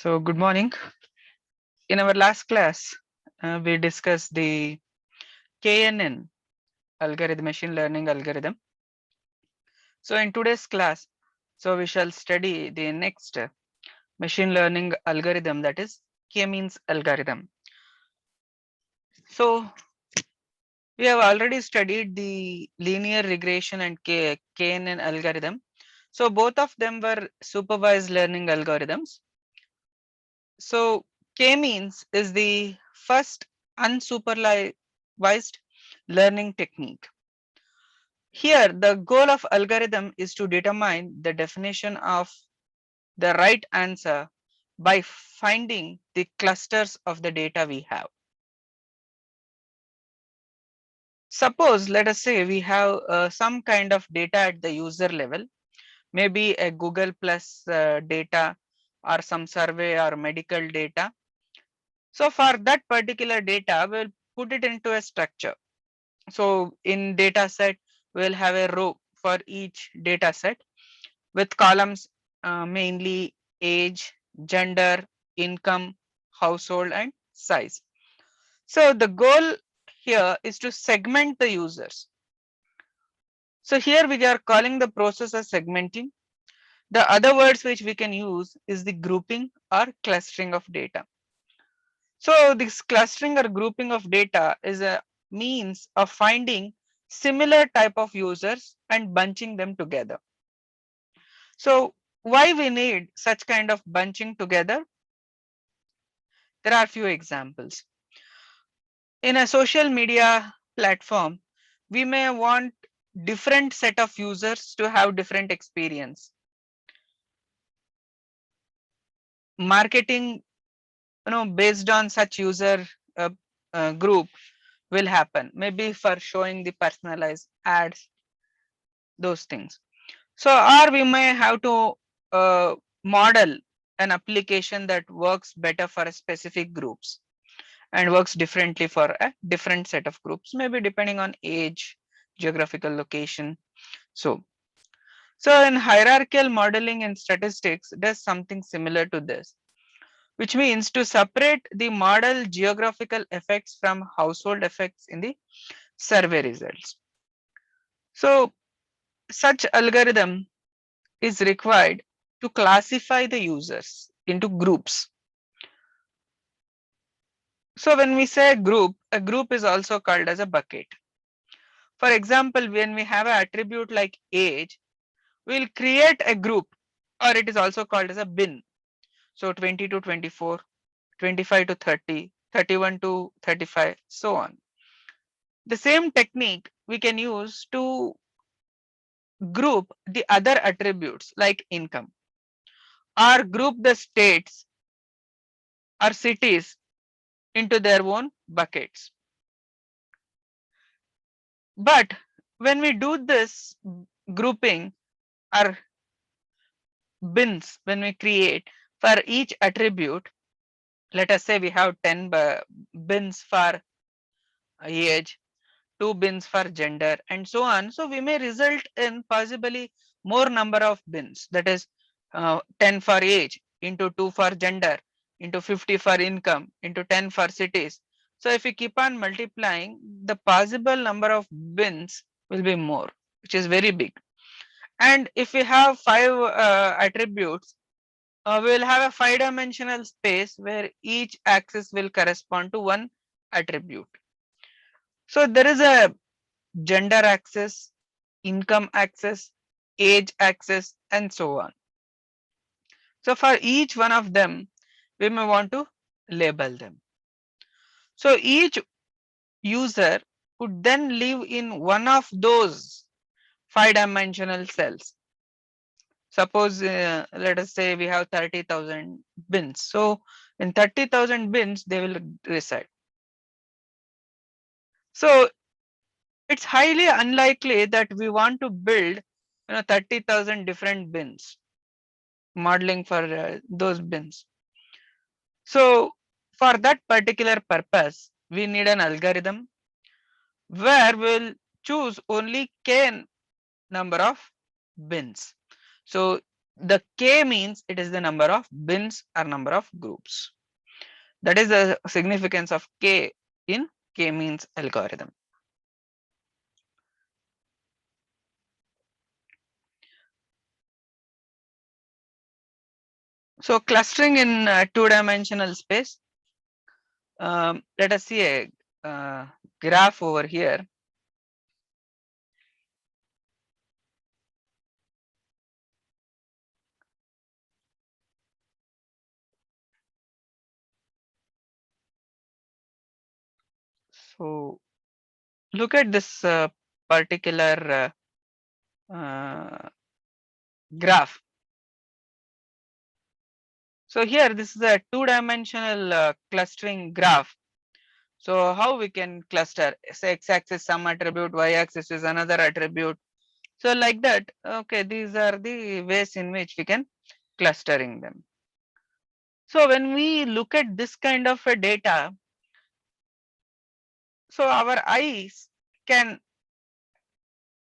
So, good morning. In our last class, we discussed the KNN algorithm, machine learning algorithm. So, in today's class, we shall study the next machine learning algorithm, that is K-means algorithm. So, we have already studied the linear regression and KNN algorithm. So, both of them were supervised learning algorithms. So, K-means is the first unsupervised learning technique. Here, the goal of algorithm is to determine the definition of the right answer by finding the clusters of the data we have. Suppose, let us say we have some kind of data at the user level, maybe a Google Plus data or some survey or medical data. So for that particular data, we'll put it into a structure. So in data set, we'll have a row for each data set with columns mainly age, gender, income, household, and size. So the goal here is to segment the users. So here we are calling the process as segmenting. The other words which we can use is the grouping or clustering of data. So this clustering or grouping of data is a means of finding similar type of users and bunching them together. So why we need such kind of bunching together? There are few examples. In a social media platform, we may want different set of users to have different experience. Marketing, based on such user uh, group will happen, maybe for showing the personalized ads, those things. So, or we may have to model an application that works better for a specific groups and works differently for a different set of groups, maybe depending on age, geographical location. So, so in hierarchical modeling and statistics does something similar to this, which means to separate the model geographical effects from household effects in the survey results. So such algorithm is required to classify the users into groups. So when we say a group is also called as a bucket. For example, when we have an attribute like age, we'll create a group, or it is also called as a bin. So 20 to 24, 25 to 30, 31 to 35, so on. The same technique we can use to group the other attributes like income, or group the states or cities into their own buckets. But when we do this grouping or bins, when we create for each attribute, let us say we have 10 bins for age, 2 bins for gender, and so on. So we may result in possibly more number of bins, that is 10 for age into 2 for gender into 50 for income into 10 for cities. So if we keep on multiplying, the possible number of bins will be more, which is very big. And if we have 5 attributes, we will have a 5-dimensional space where each axis will correspond to one attribute. So there is a gender axis, income axis, age axis, and so on. So for each one of them, we may want to label them. So each user could then live in one of those 5-dimensional cells. Suppose, let us say we have 30,000 bins. So in 30,000 bins, they will reside. So it's highly unlikely that we want to build 30,000 different bins, modeling for those bins. So for that particular purpose, we need an algorithm where we'll choose only k number of bins. So The K means it is the number of bins or number of groups. That is the significance of K in K-means algorithm. So clustering in two-dimensional space. Let us see a graph over here. So look at this particular graph. So here this is a two-dimensional clustering graph. So how we can cluster? Say x-axis some attribute, y-axis is another attribute. So like that, okay, these are the ways in which we can clustering them. So when we look at this kind of a data, so our eyes can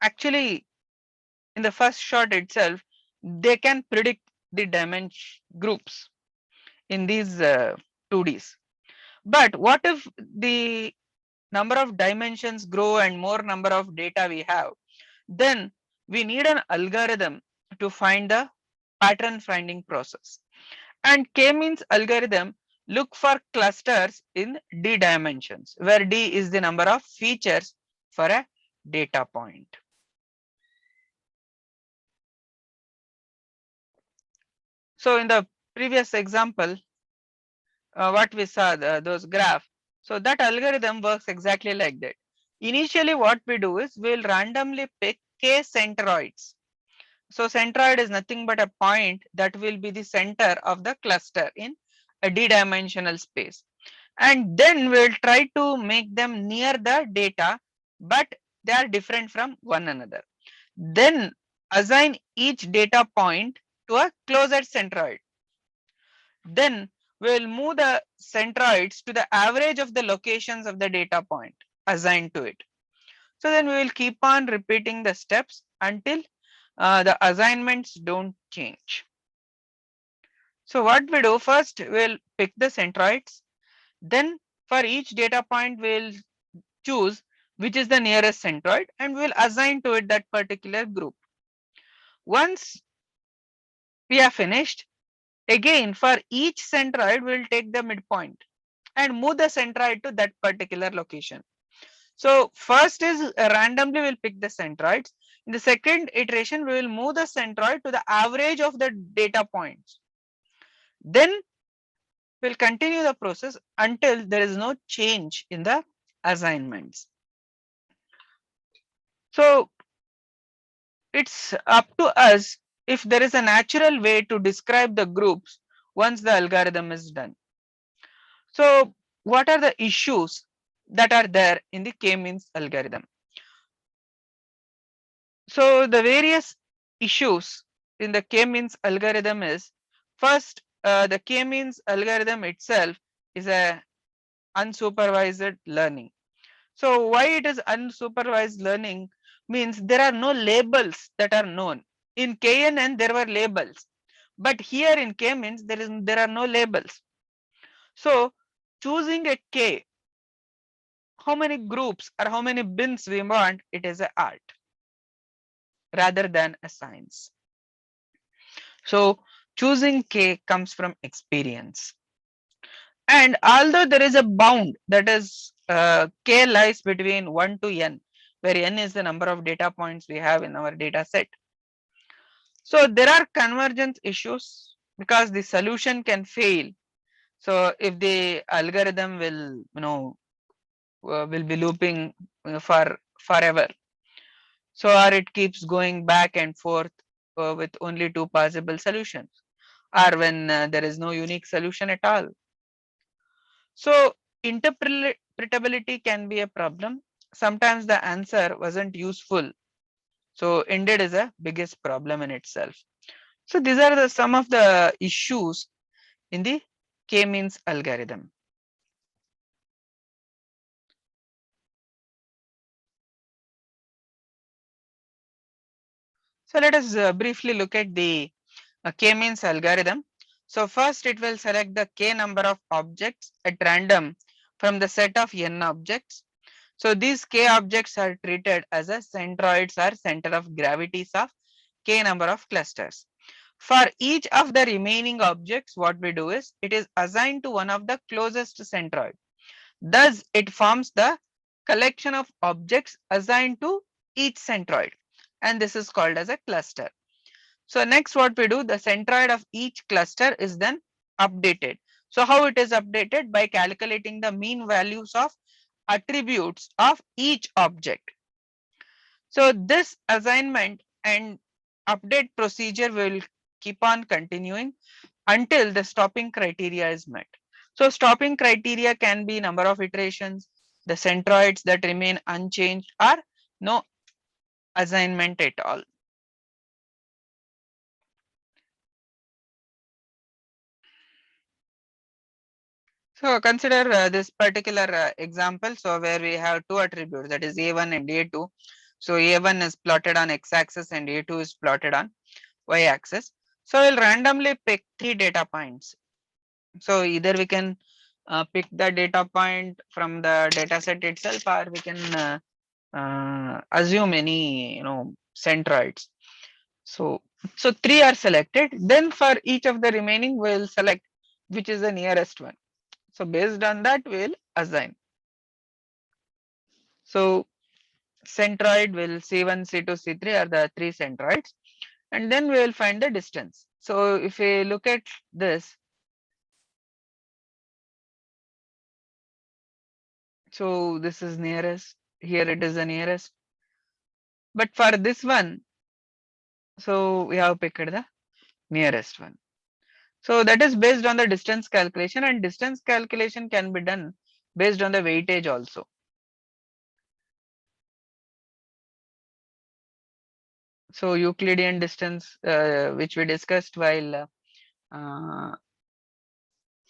actually, in the first shot itself, they can predict the dimension groups in these 2Ds. But what if the number of dimensions grow and more number of data we have? Then we need an algorithm to find the pattern finding process. And K-means algorithm look for clusters in D dimensions, where D is the number of features for a data point. So in the previous example, what we saw, those graph, so that algorithm works exactly like that. Initially what we do is we'll randomly pick K centroids. So centroid is nothing but a point that will be the center of the cluster in a D-dimensional space. And then we'll try to make them near the data, but they are different from one another. Then assign each data point to a closest centroid. Then we'll move the centroids to the average of the locations of the data point assigned to it. So then we will keep on repeating the steps until the assignments don't change. So what we do, first we'll pick the centroids, then for each data point we'll choose which is the nearest centroid and we'll assign to it that particular group. Once we are finished, again for each centroid we'll take the midpoint and move the centroid to that particular location. So first is randomly we'll pick the centroids. In the second iteration, we will move the centroid to the average of the data points. Then we'll continue the process until there is no change in the assignments. So it's up to us if there is a natural way to describe the groups once the algorithm is done. So what are the issues that are there in the K-means algorithm? So the various issues in the K-means algorithm is, first, the K-means algorithm itself is a unsupervised learning. So why it is unsupervised learning means there are no labels that are known. In KNN there were labels, but here in K-means there are no labels. So choosing a K, how many groups or how many bins we want, it is an art rather than a science. So choosing K comes from experience. And although there is a bound, that is K lies between 1 to n, where n is the number of data points we have in our data set. So there are convergence issues because the solution can fail. So if the algorithm will, will be looping for forever. So or it keeps going back and forth with only two possible solutions, or when there is no unique solution at all. So interpretability can be a problem. Sometimes the answer wasn't useful. So indeed is a biggest problem in itself. So these are the some of the issues in the K-means algorithm. So let us briefly look at the a k-means algorithm. So first it will select the k number of objects at random from the set of n objects. So these k objects are treated as a centroids or center of gravities of k number of clusters. For each of the remaining objects, what we do is it is assigned to one of the closest centroid. Thus, it forms the collection of objects assigned to each centroid, and this is called as a cluster. So next what we do, the centroid of each cluster is then updated. So how it is updated? By calculating the mean values of attributes of each object. So this assignment and update procedure will keep on continuing until the stopping criteria is met. So stopping criteria can be number of iterations, the centroids that remain unchanged, or no assignment at all. So consider this particular example. So where we have two attributes, that is A1 and A2. So A1 is plotted on x-axis and A2 is plotted on y-axis. So we'll randomly pick three data points. So either we can pick the data point from the data set itself, or we can assume any centroids. So three are selected. Then for each of the remaining, we'll select which is the nearest one. So based on that, we'll assign. So centroid will C1, C2, C3 are the three centroids, and then we will find the distance. So if we look at this, so this is nearest, here it is the nearest. But for this one, so we have picked the nearest one. So that is based on the distance calculation, and distance calculation can be done based on the weightage also. So Euclidean distance, which we discussed while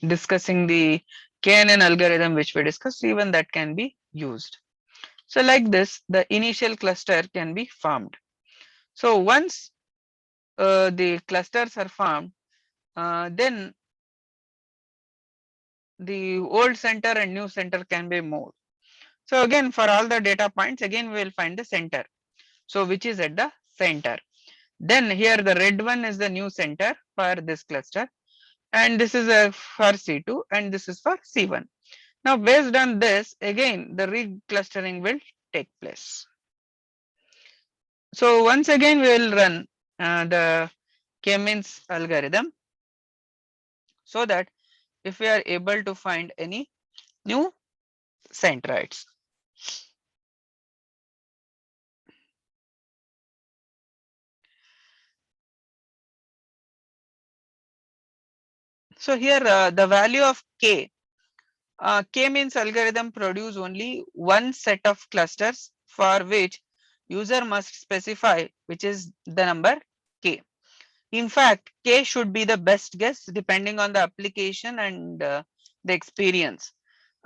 discussing the KNN algorithm, which we discussed, even that can be used. So like this, the initial cluster can be formed. So once the clusters are formed, then the old center and new center can be moved. So again, for all the data points, again we will find the center. So which is at the center. Then here the red one is the new center for this cluster, and this is a for C2 and this is for C1. Now based on this, again the reclustering will take place. So once again we will run the K-means algorithm, so that if we are able to find any new centroids. So here the value of K, K-means algorithm produce only one set of clusters for which user must specify which is the number K. In fact, K should be the best guess depending on the application and the experience,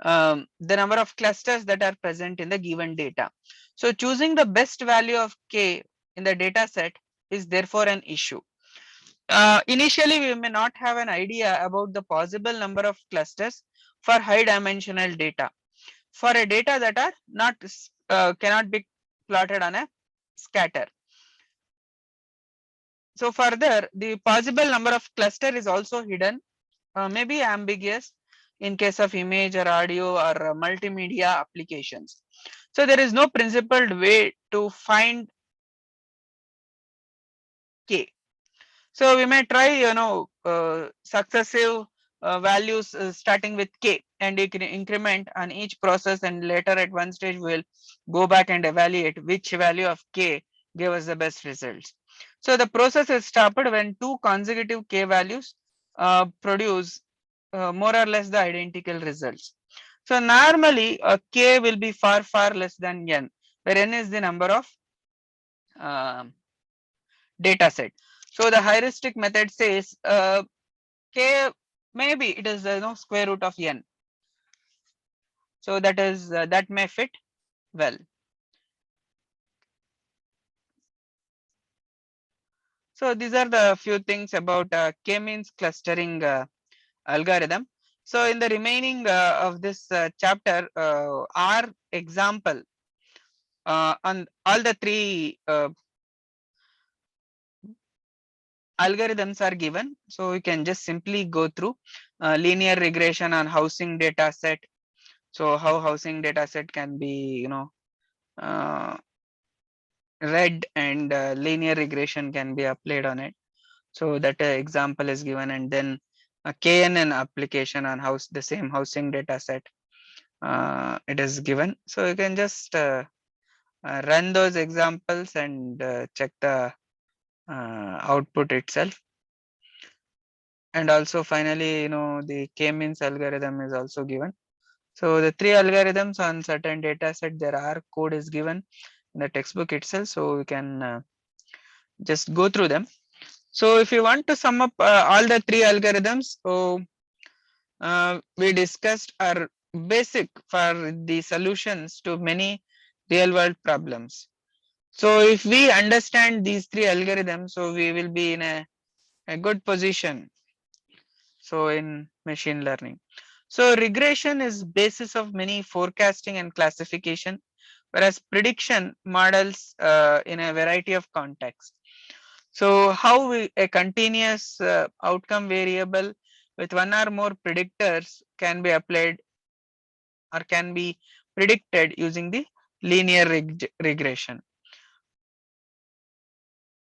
the number of clusters that are present in the given data. So choosing the best value of K in the data set is therefore an issue. Initially, we may not have an idea about the possible number of clusters for high dimensional data. For a data that are not cannot be plotted on a scatter. So further, the possible number of cluster is also hidden, maybe ambiguous in case of image or audio or multimedia applications. So there is no principled way to find K. So we may try, successive values starting with K and increment on each process, and later at one stage we'll go back and evaluate which value of K gave us the best results. So the process is stopped when two consecutive K values produce more or less the identical results. So normally K will be far less than N, where N is the number of data set. So the heuristic method says K, maybe it is square root of N. So that is that may fit well. So these are the few things about k-means clustering algorithm. So in the remaining of this chapter, our example on all the three algorithms are given. So we can just simply go through linear regression on housing data set. So how housing data set can be, uh, read, and linear regression can be applied on it. So that example is given, and then a KNN application on the same housing data set it is given. So you can just run those examples and check the output itself. And also finally, the k-means algorithm is also given. So the three algorithms on certain data set, there are code is given in the textbook itself, so we can just go through them. So if you want to sum up all the three algorithms, so we discussed are basic for the solutions to many real world problems. So if we understand these three algorithms, so we will be in a good position. So in machine learning. So regression is basis of many forecasting and classification, whereas prediction models in a variety of contexts. So how a continuous outcome variable with one or more predictors can be applied or can be predicted using the linear regression.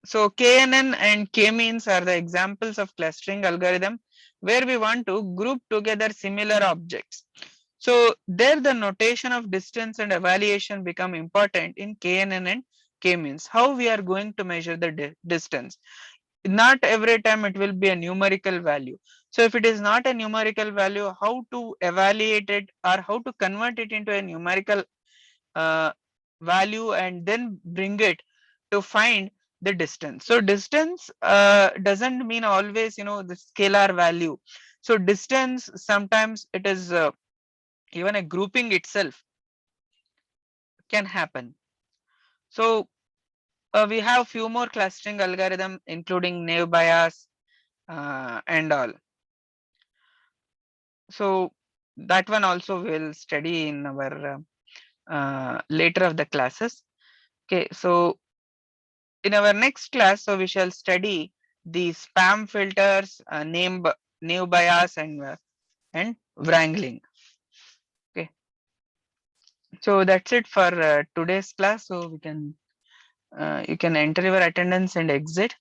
So KNN and K-means are the examples of clustering algorithm where we want to group together similar objects. So there the notation of distance and evaluation become important in KNN and K-means. How we are going to measure the distance? Not every time it will be a numerical value. So if it is not a numerical value, how to evaluate it or how to convert it into a numerical uh, value and then bring it to find the distance. So distance doesn't mean always the scalar value. So distance sometimes it is even a grouping itself can happen. So we have few more clustering algorithm including naive Bayes and all. So that one also will study in our later of the classes. Okay, so in our next class, so we shall study the spam filters, naive Bayes and wrangling. Okay, so that's it for today's class. So we can you can enter your attendance and exit.